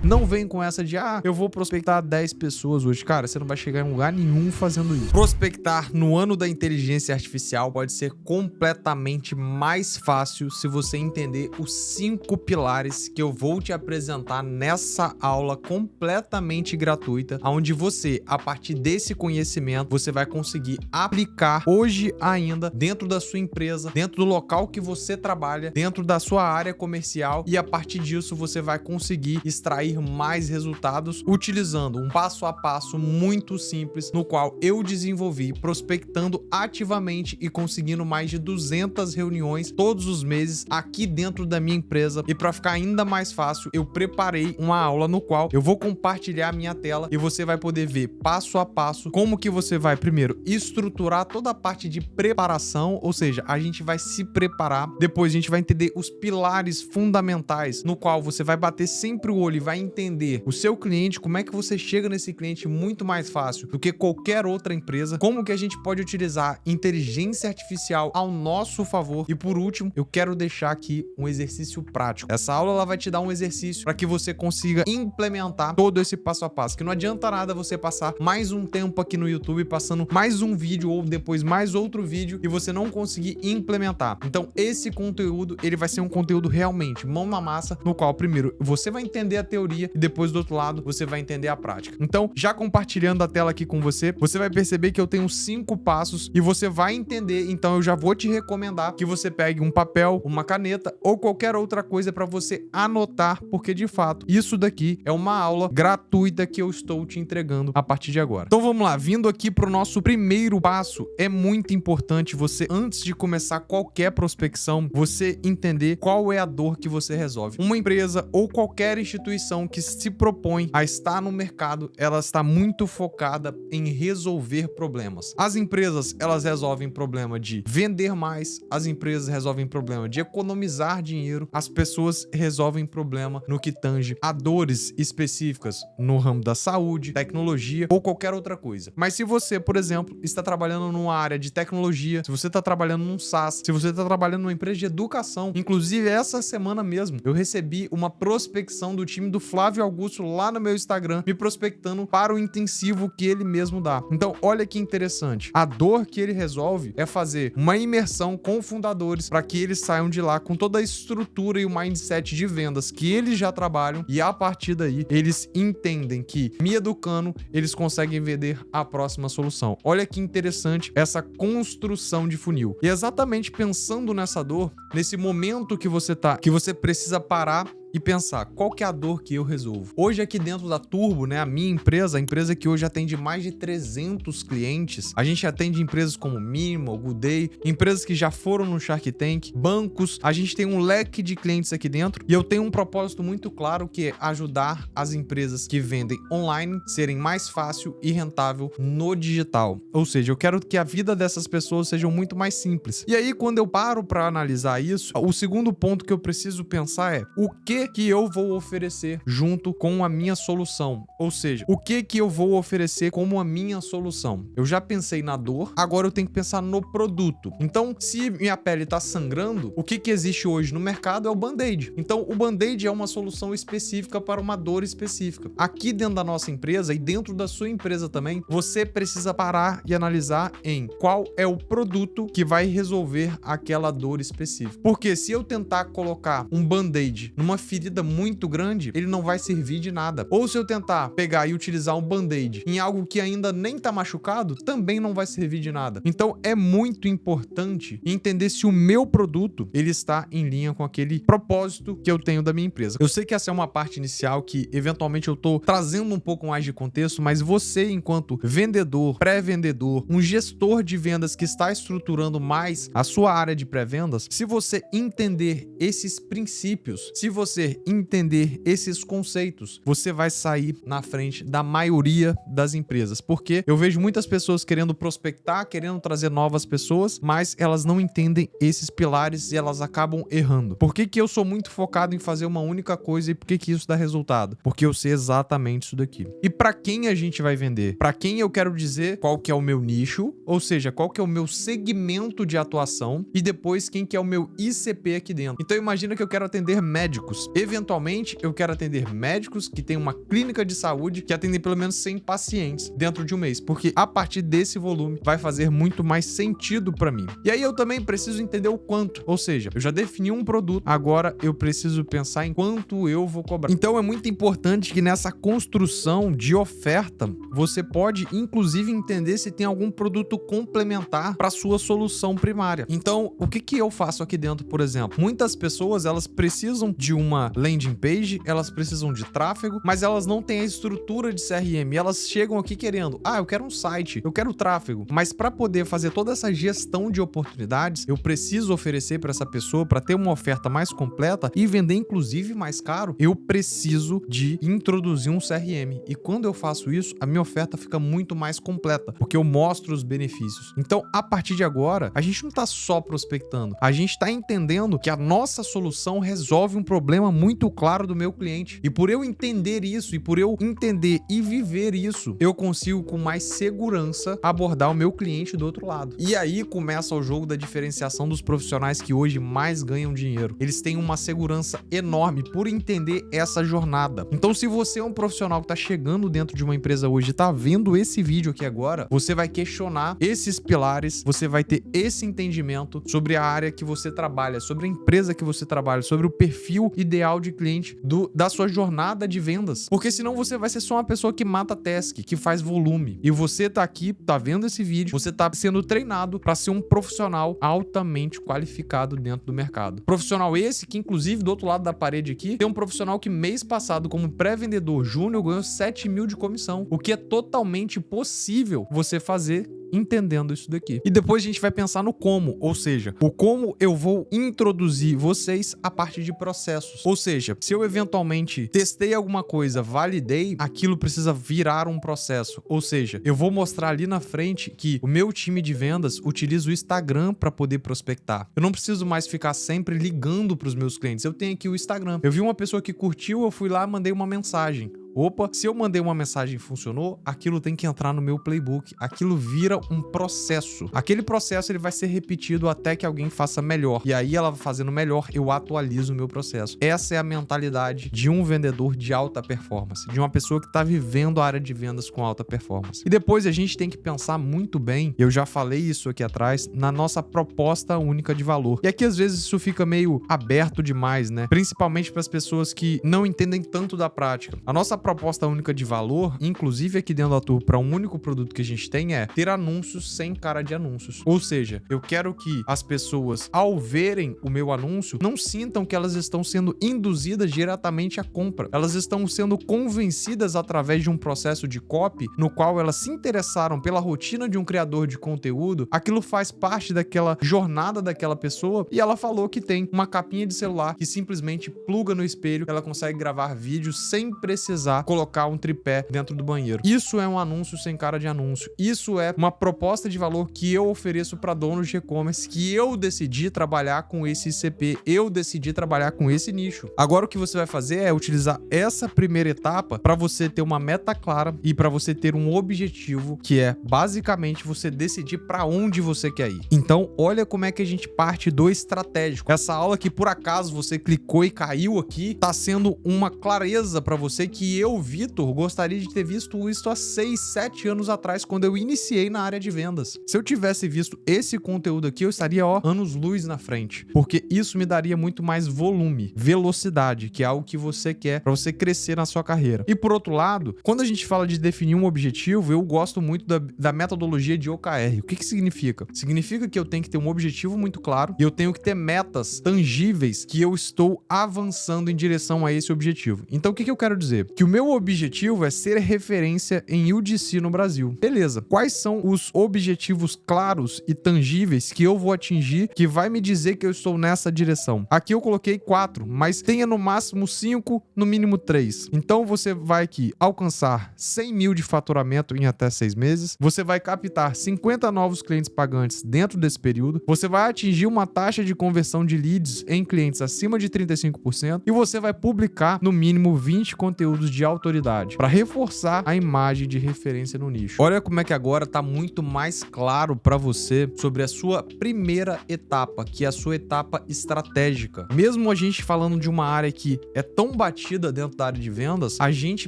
Não vem com essa de, eu vou prospectar 10 pessoas hoje. Cara, você não vai chegar em lugar nenhum fazendo isso. Prospectar no ano da inteligência artificial pode ser completamente mais fácil se você entender os 5 pilares que eu vou te apresentar nessa aula completamente gratuita, onde você, a partir desse conhecimento, você vai conseguir aplicar hoje ainda dentro da sua empresa, dentro do local que você trabalha, dentro da sua área comercial, e a partir disso você vai conseguir extrair mais resultados utilizando um passo a passo muito simples, no qual eu desenvolvi prospectando ativamente e conseguindo mais de 200 reuniões todos os meses aqui dentro da minha empresa. E para ficar ainda mais fácil, eu preparei uma aula no qual eu vou compartilhar a minha tela e você vai poder ver passo a passo como que você vai primeiro estruturar toda a parte de preparação, ou seja, a gente vai se preparar, depois a gente vai entender os pilares fundamentais, no qual você vai bater sempre o olho e vai entender o seu cliente, como é que você chega nesse cliente muito mais fácil do que qualquer outra empresa, como que a gente pode utilizar inteligência artificial ao nosso favor. E por último, eu quero deixar aqui um exercício prático. Essa aula ela vai te dar um exercício para que você consiga implementar todo esse passo a passo, que não adianta nada você passar mais um tempo aqui no YouTube passando mais um vídeo ou depois mais outro vídeo e você não conseguir implementar. Então esse conteúdo ele vai ser um conteúdo realmente mão na massa, no qual primeiro você vai entender a teoria e depois do outro lado você vai entender a prática. Então já compartilhando a tela aqui com você, você vai perceber que eu tenho 5 passos e você vai entender. Então eu já vou te recomendar que você pegue um papel, uma caneta ou qualquer outra coisa para você anotar, porque de fato isso daqui é uma aula gratuita que eu estou te entregando a partir de agora. Então vamos lá, vindo aqui para o nosso primeiro passo, é muito importante você, antes de começar qualquer prospecção, você entender qual é a dor que você resolve. Uma empresa ou qualquer instituição que se propõe a estar no mercado, ela está muito focada em resolver problemas. As empresas, elas resolvem problema de vender mais, as empresas resolvem problema de economizar dinheiro, as pessoas resolvem problema no que tange a dores específicas no ramo da saúde, tecnologia ou qualquer outra coisa. Mas se você, por exemplo, está trabalhando numa área de tecnologia, se você está trabalhando num SaaS, se você está trabalhando numa empresa de educação, inclusive essa semana mesmo, eu recebi uma prospecção do time do Flávio Augusto lá no meu Instagram, me prospectando para o intensivo que ele mesmo dá. Então, olha que interessante. A dor que ele resolve é fazer uma imersão com fundadores para que eles saiam de lá com toda a estrutura e o mindset de vendas que eles já trabalham, e a partir daí eles entendem que me educando, eles conseguem vender a próxima solução. Olha que interessante essa construção de funil. E exatamente pensando nessa dor, nesse momento que você precisa parar e pensar, qual que é a dor que eu resolvo? Hoje aqui dentro da Turbo, né, a minha empresa, a empresa que hoje atende mais de 300 clientes, a gente atende empresas como Minimal, Good Day, empresas que já foram no Shark Tank, bancos, a gente tem um leque de clientes aqui dentro e eu tenho um propósito muito claro que é ajudar as empresas que vendem online serem mais fácil e rentável no digital. Ou seja, eu quero que a vida dessas pessoas seja muito mais simples. E aí, quando eu paro para analisar isso, o segundo ponto que eu preciso pensar é o que eu vou oferecer junto com a minha solução. Ou seja, o que eu vou oferecer como a minha solução. Eu já pensei na dor, agora eu tenho que pensar no produto. Então, se minha pele tá sangrando, o que existe hoje no mercado é o Band-Aid. Então, o Band-Aid é uma solução específica para uma dor específica. Aqui dentro da nossa empresa e dentro da sua empresa também, você precisa parar e analisar em qual é o produto que vai resolver aquela dor específica. Porque se eu tentar colocar um Band-Aid numa ferida muito grande, ele não vai servir de nada. Ou se eu tentar pegar e utilizar um Band-Aid em algo que ainda nem tá machucado, também não vai servir de nada. Então é muito importante entender se o meu produto ele está em linha com aquele propósito que eu tenho da minha empresa. Eu sei que essa é uma parte inicial que eventualmente eu tô trazendo um pouco mais de contexto, mas você, enquanto vendedor, pré-vendedor, um gestor de vendas que está estruturando mais a sua área de pré-vendas, se você entender esses princípios, se você entender esses conceitos, você vai sair na frente da maioria das empresas. Porque eu vejo muitas pessoas querendo prospectar, querendo trazer novas pessoas, mas elas não entendem esses pilares e elas acabam errando. Por que eu sou muito focado em fazer uma única coisa e por que isso dá resultado? Porque eu sei exatamente isso daqui. E para quem a gente vai vender? Para quem eu quero dizer qual que é o meu nicho, ou seja, qual que é o meu segmento de atuação, e depois quem que é o meu ICP aqui dentro. Então imagina que eu quero atender médicos. isso. Eventualmente, eu quero atender médicos que têm uma clínica de saúde que atendem pelo menos 100 pacientes dentro de um mês, porque a partir desse volume vai fazer muito mais sentido para mim. E aí eu também preciso entender o quanto, ou seja, eu já defini um produto, agora eu preciso pensar em quanto eu vou cobrar. Então é muito importante que nessa construção de oferta, você pode inclusive entender se tem algum produto complementar para sua solução primária. Então, o que eu faço aqui dentro, por exemplo? Muitas pessoas, elas precisam de uma landing page, elas precisam de tráfego, mas elas não têm a estrutura de CRM. Elas chegam aqui querendo, eu quero um site, eu quero tráfego, mas para poder fazer toda essa gestão de oportunidades, eu preciso oferecer para essa pessoa, para ter uma oferta mais completa e vender inclusive mais caro, eu preciso de introduzir um CRM. E quando eu faço isso, a minha oferta fica muito mais completa, porque eu mostro os benefícios. Então, a partir de agora, a gente não está só prospectando, a gente está entendendo que a nossa solução resolve um problema muito claro do meu cliente. E por eu entender isso, e por eu entender e viver isso, eu consigo com mais segurança abordar o meu cliente do outro lado. E aí começa o jogo da diferenciação dos profissionais que hoje mais ganham dinheiro. Eles têm uma segurança enorme por entender essa jornada. Então, se você é um profissional que está chegando dentro de uma empresa hoje e está vendo esse vídeo aqui agora, você vai questionar esses pilares, você vai ter esse entendimento sobre a área que você trabalha, sobre a empresa que você trabalha, sobre o perfil ideal de cliente da sua jornada de vendas. Porque senão você vai ser só uma pessoa que mata task, que faz volume. E você tá aqui, tá vendo esse vídeo, você tá sendo treinado para ser um profissional altamente qualificado dentro do mercado. Profissional esse que, inclusive, do outro lado da parede aqui, tem um profissional que mês passado, como pré-vendedor júnior, ganhou 7 mil de comissão, o que é totalmente possível você fazer entendendo isso daqui. E depois a gente vai pensar no como, ou seja, o como eu vou introduzir vocês a partir de processos. Ou seja, se eu eventualmente testei alguma coisa, validei, aquilo precisa virar um processo. Ou seja, eu vou mostrar ali na frente que o meu time de vendas utiliza o Instagram para poder prospectar. Eu não preciso mais ficar sempre ligando para os meus clientes. Eu tenho aqui o Instagram. Eu vi uma pessoa que curtiu, eu fui lá, mandei uma mensagem. Opa, se eu mandei uma mensagem e funcionou, aquilo tem que entrar no meu playbook. Aquilo vira um processo. Aquele processo ele vai ser repetido até que alguém faça melhor. E aí ela fazendo melhor, eu atualizo o meu processo. Essa é a mentalidade de um vendedor de alta performance, de uma pessoa que está vivendo a área de vendas com alta performance. E depois a gente tem que pensar muito bem, eu já falei isso aqui atrás, na nossa proposta única de valor. E aqui às vezes isso fica meio aberto demais, né? Principalmente para as pessoas que não entendem tanto da prática. A nossa proposta única de valor, inclusive aqui dentro da Turbo, para um único produto que a gente tem é ter anúncios sem cara de anúncios. Ou seja, eu quero que as pessoas, ao verem o meu anúncio, não sintam que elas estão sendo induzidas diretamente à compra. Elas estão sendo convencidas através de um processo de copy no qual elas se interessaram pela rotina de um criador de conteúdo, aquilo faz parte daquela jornada daquela pessoa e ela falou que tem uma capinha de celular que simplesmente pluga no espelho, ela consegue gravar vídeos sem precisar colocar um tripé dentro do banheiro. Isso é um anúncio sem cara de anúncio. Isso é uma proposta de valor que eu ofereço para donos de e-commerce, que eu decidi trabalhar com esse ICP, eu decidi trabalhar com esse nicho. Agora o que você vai fazer é utilizar essa primeira etapa para você ter uma meta clara e para você ter um objetivo, que é basicamente você decidir para onde você quer ir. Então, olha como é que a gente parte do estratégico. Essa aula que por acaso você clicou e caiu aqui, tá sendo uma clareza para você que eu, Vitor, gostaria de ter visto isso há 6, 7 anos atrás, quando eu iniciei na área de vendas. Se eu tivesse visto esse conteúdo aqui, eu estaria, anos-luz na frente, porque isso me daria muito mais volume, velocidade, que é algo que você quer para você crescer na sua carreira. E por outro lado, quando a gente fala de definir um objetivo, eu gosto muito da metodologia de OKR. O que significa? Significa que eu tenho que ter um objetivo muito claro e eu tenho que ter metas tangíveis que eu estou avançando em direção a esse objetivo. Então, o que eu quero dizer? Que o meu objetivo é ser referência em UGC no Brasil. Beleza. Quais são os objetivos claros e tangíveis que eu vou atingir que vai me dizer que eu estou nessa direção? Aqui eu coloquei 4, mas tenha no máximo 5, no mínimo 3. Então você vai aqui alcançar 100 mil de faturamento em até 6 meses. Você vai captar 50 novos clientes pagantes dentro desse período. Você vai atingir uma taxa de conversão de leads em clientes acima de 35% e você vai publicar no mínimo 20 conteúdos de autoridade, para reforçar a imagem de referência no nicho. Olha como é que agora tá muito mais claro para você sobre a sua primeira etapa, que é a sua etapa estratégica. Mesmo a gente falando de uma área que é tão batida dentro da área de vendas, a gente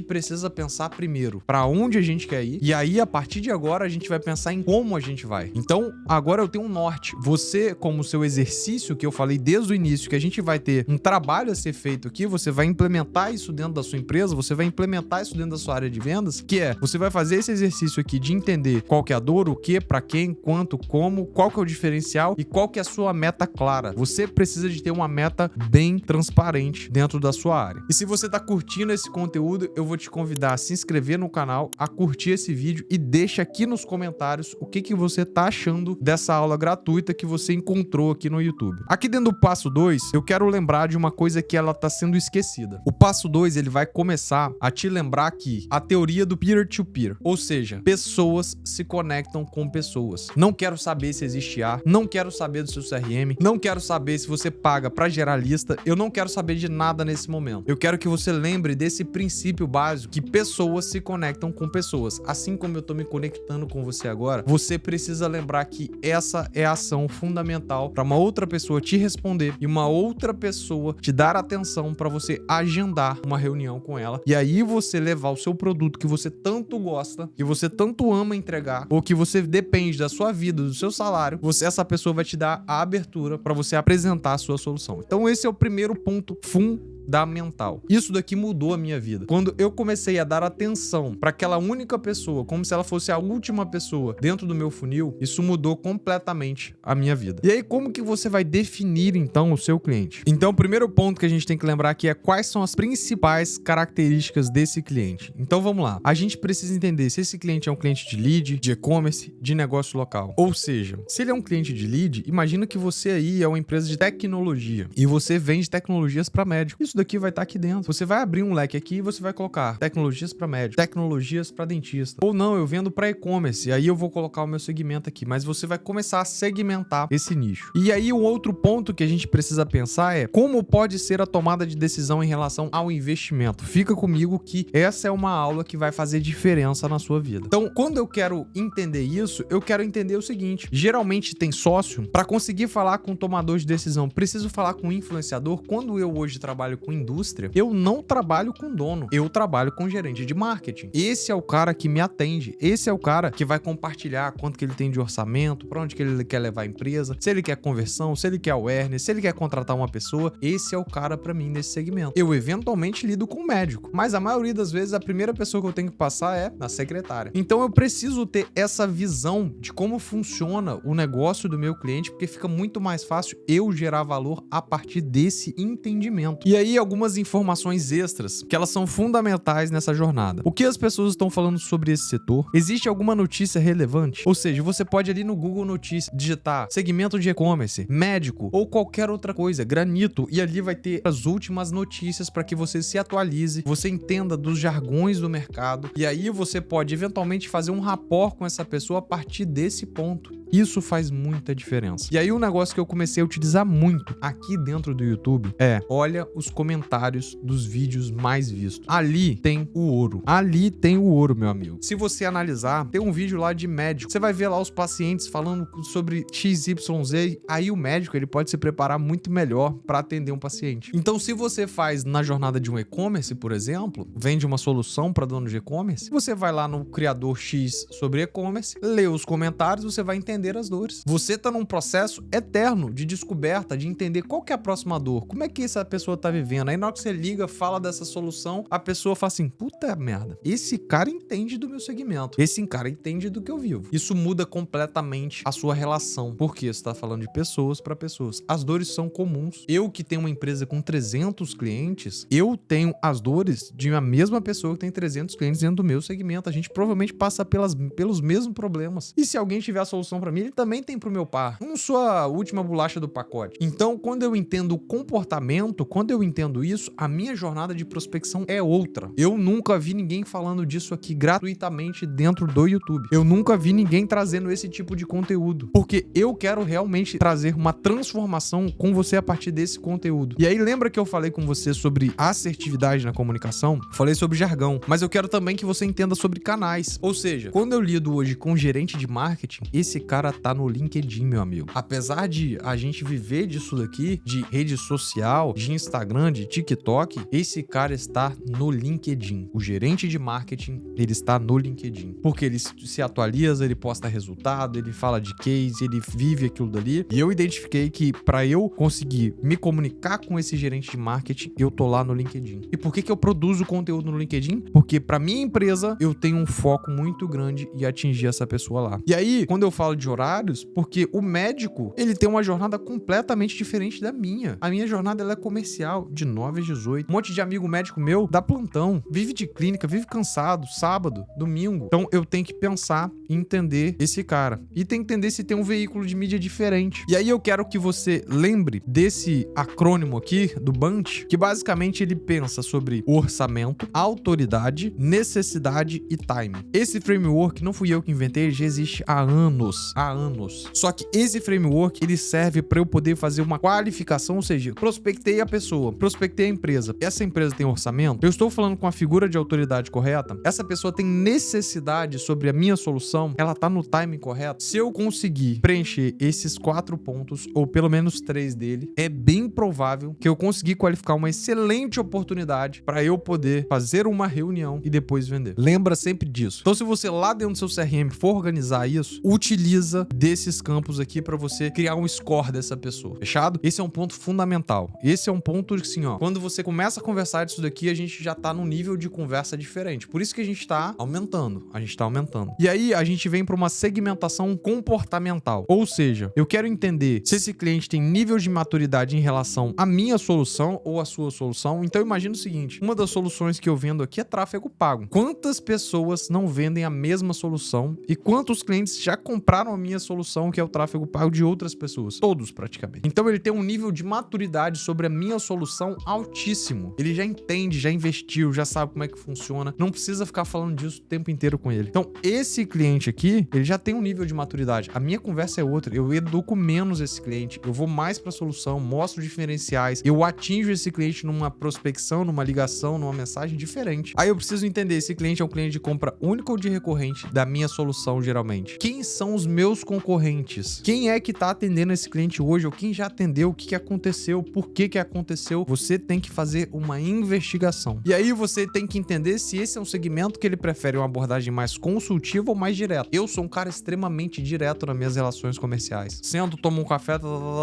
precisa pensar primeiro para onde a gente quer ir, e aí a partir de agora a gente vai pensar em como a gente vai. Então, agora eu tenho um norte. Você, como seu exercício, que eu falei desde o início, que a gente vai ter um trabalho a ser feito aqui, você vai implementar isso dentro da sua empresa, você vai implementar isso dentro da sua área de vendas, que é, você vai fazer esse exercício aqui de entender qual que é a dor, o que, para quem, quanto, como, qual que é o diferencial e qual que é a sua meta clara. Você precisa de ter uma meta bem transparente dentro da sua área. E se você tá curtindo esse conteúdo, eu vou te convidar a se inscrever no canal, a curtir esse vídeo e deixa aqui nos comentários o que você tá achando dessa aula gratuita que você encontrou aqui no YouTube. Aqui dentro do passo 2, eu quero lembrar de uma coisa que ela tá sendo esquecida. O passo 2, ele vai começar a te lembrar que a teoria do peer-to-peer, ou seja, pessoas se conectam com pessoas. Não quero saber se existe IA, não quero saber do seu CRM, não quero saber se você paga para gerar lista, eu não quero saber de nada nesse momento. Eu quero que você lembre desse princípio básico, que pessoas se conectam com pessoas. Assim como eu tô me conectando com você agora, você precisa lembrar que essa é a ação fundamental para uma outra pessoa te responder e uma outra pessoa te dar atenção para você agendar uma reunião com ela, e aí você levar o seu produto que você tanto gosta, que você tanto ama entregar, ou que você depende da sua vida, do seu salário, essa pessoa vai te dar a abertura para você apresentar a sua solução. Então esse é o primeiro ponto fundamental. Isso daqui mudou a minha vida. Quando eu comecei a dar atenção para aquela única pessoa, como se ela fosse a última pessoa dentro do meu funil, isso mudou completamente a minha vida. E aí, como que você vai definir então o seu cliente? Então, o primeiro ponto que a gente tem que lembrar aqui é quais são as principais características desse cliente. Então, vamos lá. A gente precisa entender se esse cliente é um cliente de lead, de e-commerce, de negócio local. Ou seja, se ele é um cliente de lead, imagina que você aí é uma empresa de tecnologia e você vende tecnologias para médico. Isso daqui vai estar aqui dentro. Você vai abrir um leque aqui e você vai colocar tecnologias para médico, tecnologias para dentista. Ou não, eu vendo para e-commerce, e aí eu vou colocar o meu segmento aqui, mas você vai começar a segmentar esse nicho. E aí, um outro ponto que a gente precisa pensar é como pode ser a tomada de decisão em relação ao investimento. Fica comigo que essa é uma aula que vai fazer diferença na sua vida. Então, quando eu quero entender isso, eu quero entender o seguinte: geralmente tem sócio, para conseguir falar com o tomador de decisão, preciso falar com o influenciador. Quando eu hoje trabalho com indústria, eu não trabalho com dono, eu trabalho com gerente de marketing. Esse é o cara que me atende, esse é o cara que vai compartilhar quanto que ele tem de orçamento, para onde que ele quer levar a empresa, se ele quer conversão, se ele quer awareness, se ele quer contratar uma pessoa. Esse é o cara para mim nesse segmento. Eu eventualmente lido com um médico, mas a maioria das vezes a primeira pessoa que eu tenho que passar é a secretária. Então eu preciso ter essa visão de como funciona o negócio do meu cliente, porque fica muito mais fácil eu gerar valor a partir desse entendimento. E aí, algumas informações extras que elas são fundamentais nessa jornada. O que as pessoas estão falando sobre esse setor? Existe alguma notícia relevante? Ou seja, você pode ali no Google Notícias digitar segmento de e-commerce, médico ou qualquer outra coisa, granito, e ali vai ter as últimas notícias para que você se atualize, você entenda dos jargões do mercado, e aí você pode eventualmente fazer um rapport com essa pessoa a partir desse ponto. Isso faz muita diferença. E aí, um negócio que eu comecei a utilizar muito aqui dentro do YouTube é: olha os comentários dos vídeos mais vistos. Ali tem o ouro. Ali tem o ouro, meu amigo. Se você analisar, tem um vídeo lá de médico. Você vai ver lá os pacientes falando sobre XYZ. Aí o médico, ele pode se preparar muito melhor para atender um paciente. Então, se você faz na jornada de um e-commerce, por exemplo, vende uma solução para dono de e-commerce, você vai lá no criador X sobre e-commerce, lê os comentários, você vai entender as dores. Você tá num processo eterno de descoberta, de entender qual que é a próxima dor, como é que essa pessoa tá vivendo. Aí na hora que você liga, fala dessa solução, a pessoa fala assim: puta merda, esse cara entende do meu segmento, esse cara entende do que eu vivo. Isso muda completamente a sua relação, porque você tá falando de pessoas para pessoas. As dores são comuns. Eu que tenho uma empresa com 300 clientes, eu tenho as dores de uma mesma pessoa que tem 300 clientes dentro do meu segmento. A gente provavelmente passa pelos mesmos problemas. E se alguém tiver a solução para pra mim, ele também tem pro meu par. Eu não sou a última bolacha do pacote. Então, quando eu entendo o comportamento, quando eu entendo isso, a minha jornada de prospecção é outra. Eu nunca vi ninguém falando disso aqui gratuitamente dentro do YouTube. Eu nunca vi ninguém trazendo esse tipo de conteúdo. Porque eu quero realmente trazer uma transformação com você a partir desse conteúdo. E aí, lembra que eu falei com você sobre assertividade na comunicação? Falei sobre jargão. Mas eu quero também que você entenda sobre canais. Ou seja, quando eu lido hoje com um gerente de marketing, esse cara tá no LinkedIn, meu amigo. Apesar de a gente viver disso daqui, de rede social, de Instagram, de TikTok, esse cara está no LinkedIn. O gerente de marketing, ele está no LinkedIn. Porque ele se atualiza, ele posta resultado, ele fala de case, ele vive aquilo dali. E eu identifiquei que para eu conseguir me comunicar com esse gerente de marketing, eu tô lá no LinkedIn. E por que eu produzo conteúdo no LinkedIn? Porque para minha empresa, eu tenho um foco muito grande em atingir essa pessoa lá. E aí, quando eu falo de horários, porque o médico, ele tem uma jornada completamente diferente da minha. A minha jornada, ela é comercial, de 9 às 18. Um monte de amigo médico meu dá plantão, vive de clínica, vive cansado, sábado, domingo. Então, eu tenho que pensar e entender esse cara. E tem que entender se tem um veículo de mídia diferente. E aí, eu quero que você lembre desse acrônimo aqui, do BANT, que basicamente ele pensa sobre orçamento, autoridade, necessidade e timing. Esse framework não fui eu que inventei, ele já existe há anos. Há anos. Só que esse framework, ele serve para eu poder fazer uma qualificação, ou seja, prospectei a pessoa, prospectei a empresa. Essa empresa tem orçamento? Eu estou falando com a figura de autoridade correta? Essa pessoa tem necessidade sobre a minha solução? Ela tá no timing correto? Se eu conseguir preencher esses 4 pontos, ou pelo menos 3 dele, é bem provável que eu consegui qualificar uma excelente oportunidade para eu poder fazer uma reunião e depois vender. Lembra sempre disso. Então, se você lá dentro do seu CRM for organizar isso, utiliza desses campos aqui para você criar um score dessa pessoa. Fechado? Esse é um ponto fundamental. Esse é um ponto que, assim, ó, quando você começa a conversar disso daqui, a gente já tá num nível de conversa diferente. Por isso que a gente tá aumentando. A gente tá aumentando. E aí, a gente vem para uma segmentação comportamental. Ou seja, eu quero entender se esse cliente tem nível de maturidade em relação à minha solução ou à sua solução. Então, imagina o seguinte, uma das soluções que eu vendo aqui é tráfego pago. Quantas pessoas não vendem a mesma solução e quantos clientes já compraram a minha solução, que é o tráfego pago de outras pessoas? Todos, praticamente. Então, ele tem um nível de maturidade sobre a minha solução altíssimo. Ele já entende, já investiu, já sabe como é que funciona. Não precisa ficar falando disso o tempo inteiro com ele. Então, esse cliente aqui, ele já tem um nível de maturidade. A minha conversa é outra. Eu educo menos esse cliente. Eu vou mais para a solução, mostro diferenciais. Eu atinjo esse cliente numa prospecção, numa ligação, numa mensagem diferente. Aí eu preciso entender, esse cliente é um cliente de compra única ou de recorrente da minha solução, geralmente? Quem são os meus concorrentes? Quem é que tá atendendo esse cliente hoje? Ou quem já atendeu? O que aconteceu? Por que aconteceu? Você tem que fazer uma investigação. E aí você tem que entender se esse é um segmento que ele prefere uma abordagem mais consultiva ou mais direta. Eu sou um cara extremamente direto nas minhas relações comerciais. Sento, tomo um café,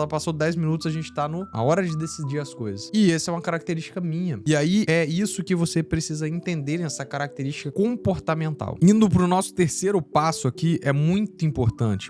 passou 10 minutos, a gente tá a hora de decidir as coisas. E essa é uma característica minha. E aí é isso que você precisa entender nessa característica comportamental. Indo pro nosso terceiro passo aqui, é muito importante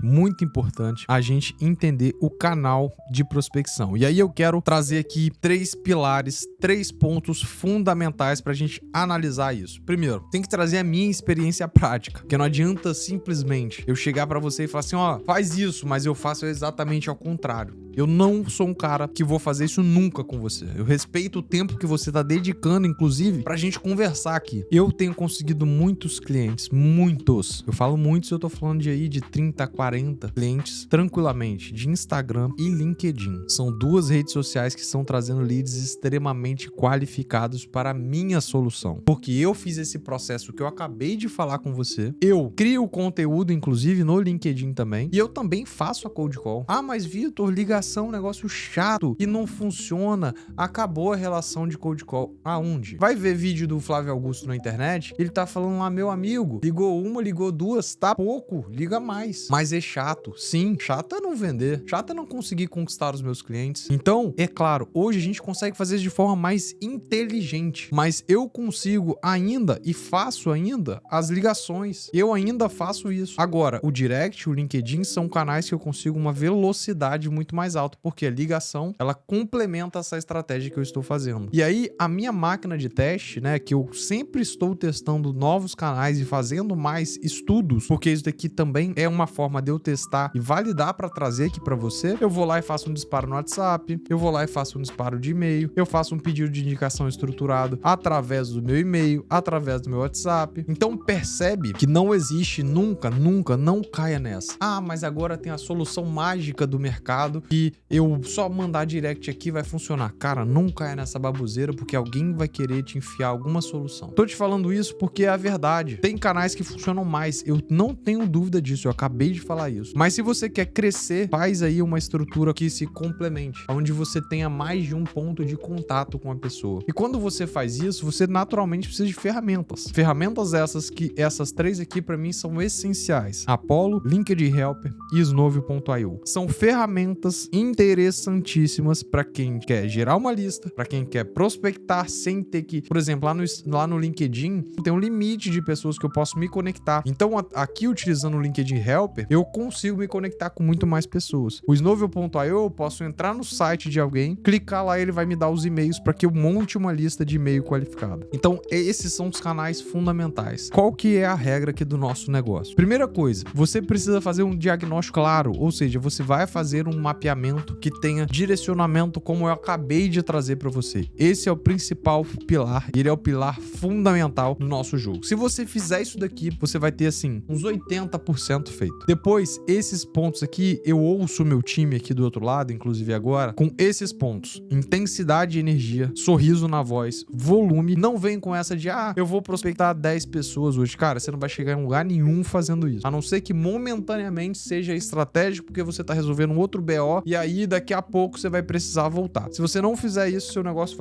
a gente entender o canal de prospecção. E aí eu quero trazer aqui 3 pilares, 3 pontos fundamentais pra gente analisar isso. Primeiro, tem que trazer a minha experiência prática, porque não adianta simplesmente eu chegar pra você e falar assim, ó, faz isso, mas eu faço exatamente ao contrário. Eu não sou um cara que vou fazer isso nunca com você. Eu respeito o tempo que você tá dedicando, inclusive, pra gente conversar aqui. Eu tenho conseguido muitos clientes, muitos. Eu falo muitos, eu tô falando de aí de 30, 40 clientes, tranquilamente, de Instagram e LinkedIn. São 2 redes sociais que estão trazendo leads extremamente qualificados para a minha solução. Porque eu fiz esse processo que eu acabei de falar com você. Eu crio conteúdo, inclusive, no LinkedIn também. E eu também faço a cold call. Ah, mas Vitor, ligação é um negócio chato e não funciona. Acabou a relação de cold call. Aonde? Vai ver vídeo do Flávio Augusto na internet, ele tá falando lá, meu amigo, ligou uma, ligou 2, tá pouco, liga mais. Mas é chato. Sim, chato é não vender. Chato é não conseguir conquistar os meus clientes. Então, é claro, hoje a gente consegue fazer isso de forma mais inteligente, mas eu consigo ainda e faço ainda as ligações. Eu ainda faço isso. Agora, o direct, o LinkedIn são canais que eu consigo uma velocidade muito mais mais alto, porque a ligação, ela complementa essa estratégia que eu estou fazendo. E aí, a minha máquina de teste, né, que eu sempre estou testando novos canais e fazendo mais estudos, porque isso daqui também é uma forma de eu testar e validar para trazer aqui para você. Eu vou lá e faço um disparo no WhatsApp, eu vou lá e faço um disparo de e-mail, eu faço um pedido de indicação estruturado através do meu e-mail, através do meu WhatsApp. Então percebe que não existe nunca, não caia nessa. Ah, mas agora tem a solução mágica do mercado e eu só mandar direct aqui vai funcionar. Cara, não caia nessa baboseira, porque alguém vai querer te enfiar alguma solução. Tô te falando isso porque é a verdade. Tem canais que funcionam mais, eu não tenho dúvida disso, eu acabei de falar isso. Mas se você quer crescer, faz aí uma estrutura que se complemente, onde você tenha mais de um ponto de contato com a pessoa. E quando você faz isso, você naturalmente precisa de ferramentas. Ferramentas essas que essas três aqui para mim são essenciais: Apollo, LinkedIn Helper e Snove.io. São ferramentas interessantíssimas para quem quer gerar uma lista, para quem quer prospectar sem ter que, por exemplo, lá no LinkedIn tem um limite de pessoas que eu posso me conectar. Então aqui utilizando o LinkedIn Helper, eu consigo me conectar com muito mais pessoas. O Snove.io eu posso entrar no site de alguém, clicar lá e ele vai me dar os e-mails para que eu monte uma lista de e-mail qualificada. Então esses são os canais fundamentais. Qual que é a regra aqui do nosso negócio? Primeira coisa, você precisa fazer um diagnóstico claro, ou seja, você vai fazer um mapeamento que tenha direcionamento como eu acabei de trazer para você. Esse é o principal pilar, ele é o pilar fundamental do nosso jogo. Se você fizer isso daqui, você vai ter assim uns 80% feito. Depois, esses pontos aqui, eu ouço o meu time aqui do outro lado, inclusive agora, com esses pontos: intensidade de energia, sorriso na voz, volume. Não vem com essa de, eu vou prospectar 10 pessoas hoje. Cara, você não vai chegar em lugar nenhum fazendo isso. A não ser que momentaneamente seja estratégico, porque você tá resolvendo um outro BO e aí daqui a pouco você vai precisar voltar. Se você não fizer isso, seu negócio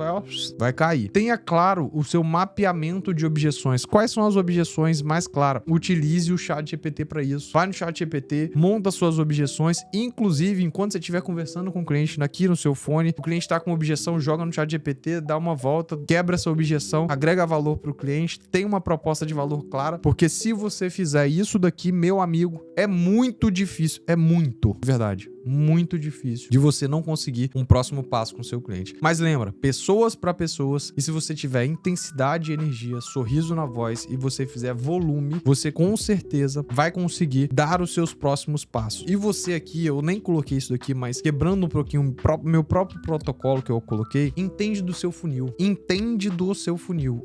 vai cair. Tenha claro o seu mapeamento de objeções. Quais são as objeções mais claras? Utilize o ChatGPT para isso. Vai no ChatGPT, monta suas objeções. Inclusive, enquanto você estiver conversando com o cliente aqui no seu fone, o cliente está com uma objeção, joga no ChatGPT, dá uma volta, quebra essa objeção, agrega valor para o cliente, tem uma proposta de valor clara, porque se você fizer isso daqui, meu amigo, é muito difícil, verdade, muito difícil de você não conseguir um próximo passo com o seu cliente. Mas lembra, pessoas para pessoas, e se você tiver intensidade e energia, sorriso na voz e você fizer volume, você com certeza vai conseguir dar os seus próximos passos. E você aqui, eu nem coloquei isso daqui, mas quebrando um pouquinho meu próprio protocolo que eu coloquei, entende do seu funil,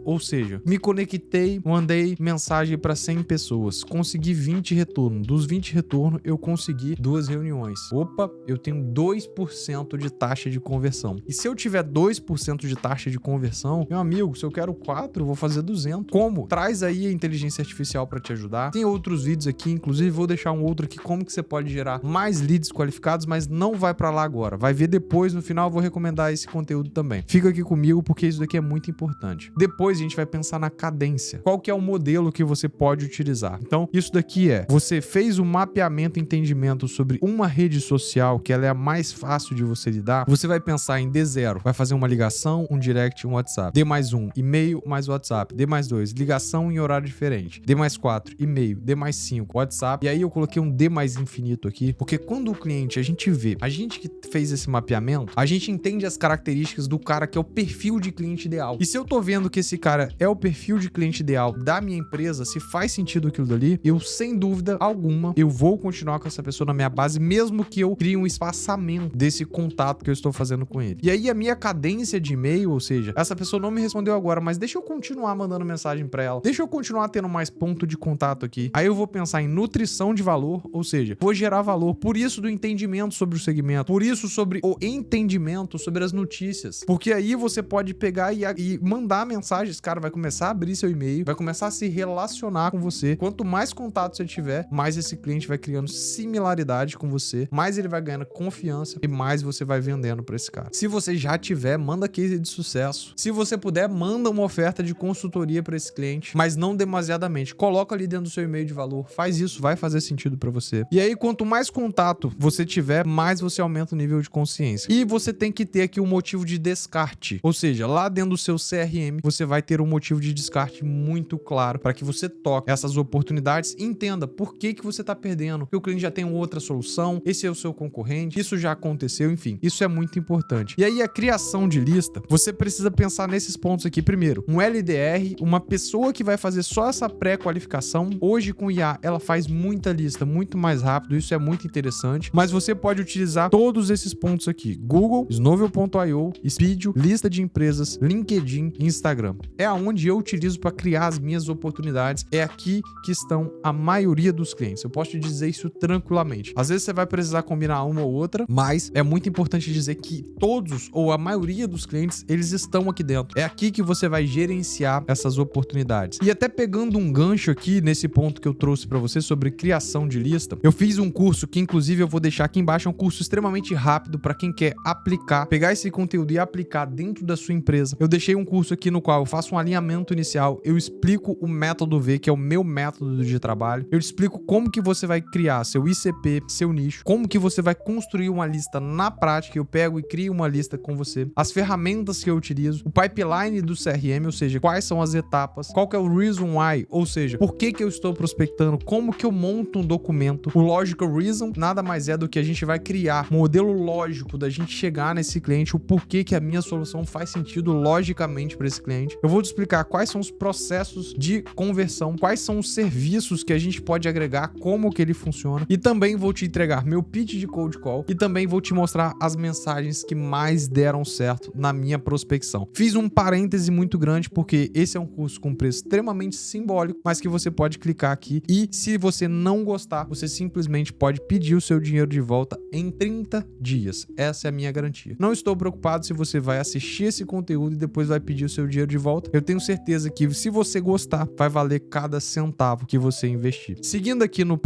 ou seja, me conectei, mandei mensagem para 100 pessoas, consegui 20 retornos, dos 20 retornos eu consegui 2 reuniões. Opa, eu tenho 2% de taxa de conversão. E se eu tiver 2% de taxa de conversão, meu amigo, se eu quero 4, eu vou fazer 200. Como? Traz aí a inteligência artificial para te ajudar. Tem outros vídeos aqui, inclusive vou deixar um outro aqui, como que você pode gerar mais leads qualificados, mas não vai para lá agora. Vai ver depois, no final eu vou recomendar esse conteúdo também. Fica aqui comigo porque isso daqui é muito importante. Depois a gente vai pensar na cadência. Qual que é o modelo que você pode utilizar? Então, isso daqui você fez um mapeamento e entendimento sobre uma rede social que ela é a mais fácil de você lidar, você vai pensar em D0, vai fazer uma ligação, um direct, um WhatsApp. D+1, e-mail mais WhatsApp. D+2, ligação em horário diferente. D+4, e-mail. D+5, WhatsApp. E aí eu coloquei um D mais infinito aqui, porque quando o cliente, a gente que fez esse mapeamento, a gente entende as características do cara que é o perfil de cliente ideal. E se eu tô vendo que esse cara é o perfil de cliente ideal da minha empresa, se faz sentido aquilo dali, eu sem dúvida alguma, eu vou continuar com essa pessoa na minha base, mesmo que eu crie um espaçamento desse contato que eu estou fazendo com ele. E aí a minha cadência de e-mail, ou seja, essa pessoa não me respondeu agora, mas deixa eu continuar mandando mensagem para ela, deixa eu continuar tendo mais ponto de contato aqui. Aí eu vou pensar em nutrição de valor, ou seja, vou gerar valor, por isso do entendimento sobre o segmento, por isso sobre o entendimento sobre as notícias, porque aí você pode pegar e mandar mensagens, cara, vai começar a abrir seu e-mail, vai começar a se relacionar com você. Quanto mais contato você tiver, mais esse cliente vai criando similaridade com você, mais ele vai ganhando confiança e mais você vai vendendo para esse cara. Se você já tiver, manda case de sucesso. Se você puder, manda uma oferta de consultoria para esse cliente, mas não demasiadamente. Coloca ali dentro do seu e-mail de valor. Faz isso, vai fazer sentido para você. E aí, quanto mais contato você tiver, mais você aumenta o nível de consciência. E você tem que ter aqui um motivo de descarte. Ou seja, lá dentro do seu CRM, você vai ter um motivo de descarte muito claro para que você toque essas oportunidades e entenda por que você está perdendo. Porque o cliente já tem outra solução, esse é seu concorrente, isso já aconteceu, enfim. Isso é muito importante. E aí a criação de lista, você precisa pensar nesses pontos aqui primeiro. Um LDR, uma pessoa que vai fazer só essa pré-qualificação, hoje com IA, ela faz muita lista, muito mais rápido, isso é muito interessante, mas você pode utilizar todos esses pontos aqui: Google, Snowvel.io, Speedio, lista de empresas, LinkedIn e Instagram. É aonde eu utilizo para criar as minhas oportunidades, é aqui que estão a maioria dos clientes. Eu posso te dizer isso tranquilamente. Às vezes você vai precisar combinar uma ou outra, mas é muito importante dizer que todos ou a maioria dos clientes, eles estão aqui dentro. É aqui que você vai gerenciar essas oportunidades. E até pegando um gancho aqui nesse ponto que eu trouxe para você sobre criação de lista, eu fiz um curso que inclusive eu vou deixar aqui embaixo, é um curso extremamente rápido para quem quer aplicar, pegar esse conteúdo e aplicar dentro da sua empresa. Eu deixei um curso aqui no qual eu faço um alinhamento inicial, eu explico o método V, que é o meu método de trabalho. Eu explico como que você vai criar seu ICP, seu nicho, como que você vai construir uma lista na prática. Eu pego e crio uma lista com você, as ferramentas que eu utilizo, o pipeline do CRM, ou seja, quais são as etapas, qual que é o reason why, ou seja, por que eu estou prospectando, como que eu monto um documento. O logical reason nada mais é do que a gente vai criar um modelo lógico da gente chegar nesse cliente, o porquê que a minha solução faz sentido logicamente para esse cliente. Eu vou te explicar quais são os processos de conversão, quais são os serviços que a gente pode agregar, como que ele funciona, e também vou te entregar meu pitch de cold call e também vou te mostrar as mensagens que mais deram certo na minha prospecção. Fiz um parêntese muito grande porque esse é um curso com preço extremamente simbólico, mas que você pode clicar aqui e se você não gostar, você simplesmente pode pedir o seu dinheiro de volta em 30 dias. Essa é a minha garantia. Não estou preocupado se você vai assistir esse conteúdo e depois vai pedir o seu dinheiro de volta. Eu tenho certeza que se você gostar, vai valer cada centavo que você investir. Seguindo aqui no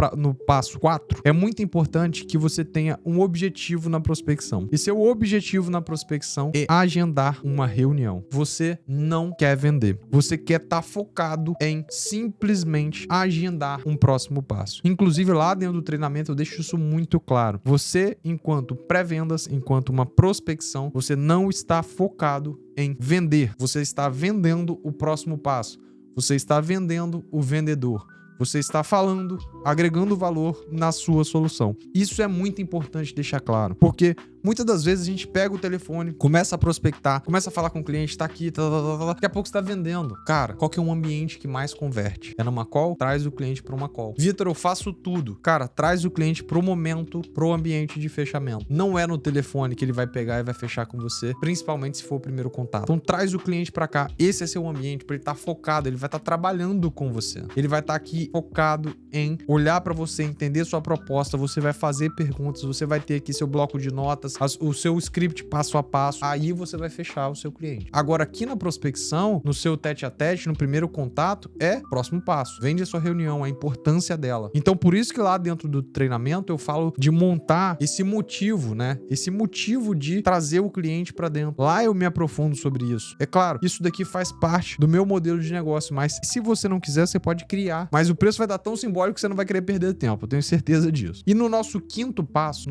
passo 4, é muito importante que você tenha um objetivo na prospecção. E seu objetivo na prospecção é agendar uma reunião. Você não quer vender. Você quer estar focado em simplesmente agendar um próximo passo. Inclusive, lá dentro do treinamento, eu deixo isso muito claro. Você, enquanto pré-vendas, enquanto uma prospecção, você não está focado em vender. Você está vendendo o próximo passo. Você está vendendo o vendedor. Você está falando, agregando valor na sua solução. Isso é muito importante deixar claro, porque muitas das vezes a gente pega o telefone, começa a prospectar, começa a falar com o cliente, tá aqui, daqui a pouco você tá vendendo. Cara, qual que é um ambiente que mais converte? É numa call? Traz o cliente para uma call. Vitor, eu faço tudo. Cara, traz o cliente pro momento, pro ambiente de fechamento. Não é no telefone que ele vai pegar e vai fechar com você, principalmente se for o primeiro contato. Então traz o cliente para cá. Esse é seu ambiente para ele estar focado, ele vai estar trabalhando com você. Ele vai estar aqui focado em olhar para você, entender sua proposta, você vai fazer perguntas, você vai ter aqui seu bloco de notas, o seu script passo a passo, aí você vai fechar o seu cliente. Agora aqui na prospecção, no seu tete a tete, no primeiro contato, é próximo passo. Vende a sua reunião, a importância dela. Então por isso que lá dentro do treinamento eu falo de montar esse motivo, né? Esse motivo de trazer o cliente para dentro. Lá eu me aprofundo sobre isso. É claro, isso daqui faz parte do meu modelo de negócio, mas se você não quiser, você pode criar. Mas o preço vai dar tão simbólico que você não vai querer perder tempo, eu tenho certeza disso. E no nosso quinto passo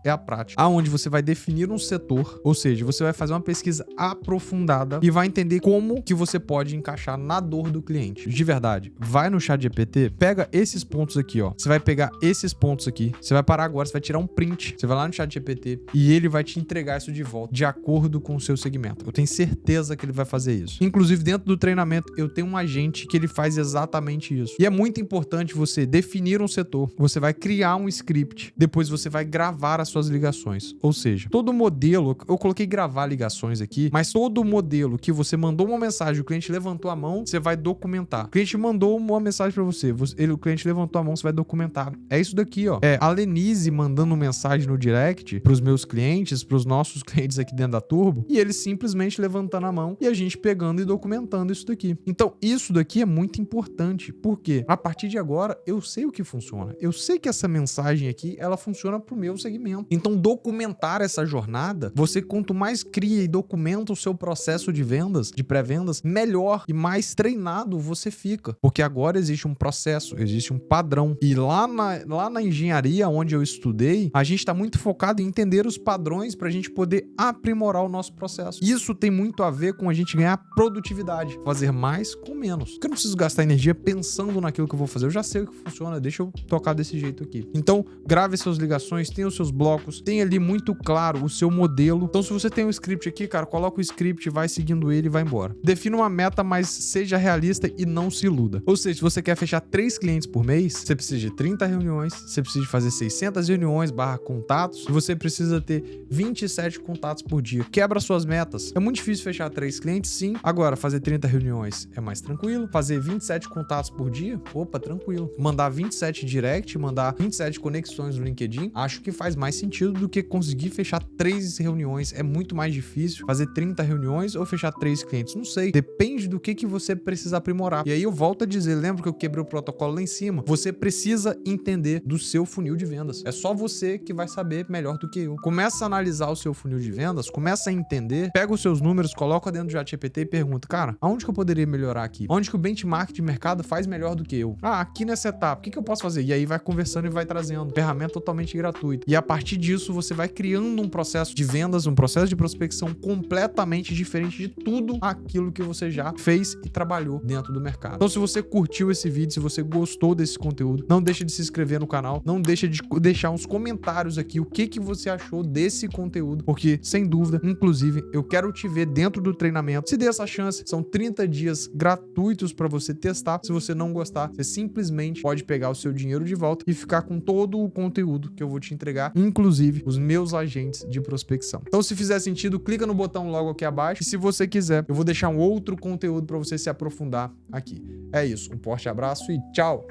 é a prática, aonde você vai definir um setor, ou seja, você vai fazer uma pesquisa aprofundada e vai entender como que você pode encaixar na dor do cliente. De verdade, vai no ChatGPT, pega esses pontos aqui, ó. Você vai pegar esses pontos aqui, você vai parar agora, você vai tirar um print, você vai lá no ChatGPT e ele vai te entregar isso de volta, de acordo com o seu segmento. Eu tenho certeza que ele vai fazer isso. Inclusive, dentro do treinamento, eu tenho um agente que ele faz exatamente isso. E é muito importante você definir um setor, você vai criar um script, depois você vai gravar as suas ligações. Ou seja, todo modelo, eu coloquei gravar ligações aqui, mas todo modelo que você mandou uma mensagem, o cliente levantou a mão, você vai documentar. O cliente mandou uma mensagem para você, o cliente levantou a mão, você vai documentar. É isso daqui, ó. É a Lenise mandando mensagem no direct pros meus clientes, pros nossos clientes aqui dentro da Turbo, e eles simplesmente levantando a mão e a gente pegando e documentando isso daqui. Então, isso daqui é muito importante, porque a partir de agora eu sei o que funciona. Eu sei que essa mensagem aqui, ela funciona pro meu segmento. Então, documentar essa jornada, você quanto mais cria e documenta o seu processo de vendas, de pré-vendas, melhor e mais treinado você fica. Porque agora existe um processo, existe um padrão. E lá na engenharia, onde eu estudei, a gente está muito focado em entender os padrões para a gente poder aprimorar o nosso processo. Isso tem muito a ver com a gente ganhar produtividade, fazer mais com menos. Porque eu não preciso gastar energia pensando naquilo que eu vou fazer. Eu já sei o que funciona, deixa eu tocar desse jeito aqui. Então, grave suas ligações, tenha os seus blocos, tenha ali muito claro o seu modelo. Então, se você tem um script aqui, cara, coloca o script, vai seguindo ele e vai embora. Defina uma meta, mas seja realista e não se iluda. Ou seja, se você quer fechar 3 clientes por mês, você precisa de 30 reuniões, você precisa de fazer 600 reuniões / contatos, e você precisa ter 27 contatos por dia. Quebra suas metas. É muito difícil fechar 3 clientes, sim. Agora, fazer 30 reuniões é mais tranquilo. Fazer 27 contatos por dia, opa, tranquilo. Mandar 27 direct, mandar 27 conexões no LinkedIn, acho que faz mais sentido do que conseguir fechar 3 reuniões. É muito mais difícil fazer 30 reuniões ou fechar 3 clientes. Não sei. Depende do que você precisa aprimorar. E aí eu volto a dizer, lembra que eu quebrei o protocolo lá em cima? Você precisa entender do seu funil de vendas. É só você que vai saber melhor do que eu. Começa a analisar o seu funil de vendas, começa a entender, pega os seus números, coloca dentro do ChatGPT e pergunta, cara, aonde que eu poderia melhorar aqui? Onde que o benchmark de mercado faz melhor do que eu? Ah, aqui nessa etapa, o que eu posso fazer? E aí vai conversando e vai trazendo. Ferramenta totalmente gratuita. E a partir disso, você vai criando um processo de vendas, um processo de prospecção completamente diferente de tudo aquilo que você já fez e trabalhou dentro do mercado. Então, se você curtiu esse vídeo, se você gostou desse conteúdo, não deixa de se inscrever no canal, não deixa de deixar uns comentários aqui o que você achou desse conteúdo, porque, sem dúvida, inclusive, eu quero te ver dentro do treinamento. Se dê essa chance, são 30 dias gratuitos para você testar. Se você não gostar, você simplesmente pode pegar o seu dinheiro de volta e ficar com todo o conteúdo que eu vou te entregar, inclusive os meus agentes de prospecção. Então, se fizer sentido, clica no botão logo aqui abaixo e se você quiser, eu vou deixar um outro conteúdo para você se aprofundar aqui. É isso, um forte abraço e tchau!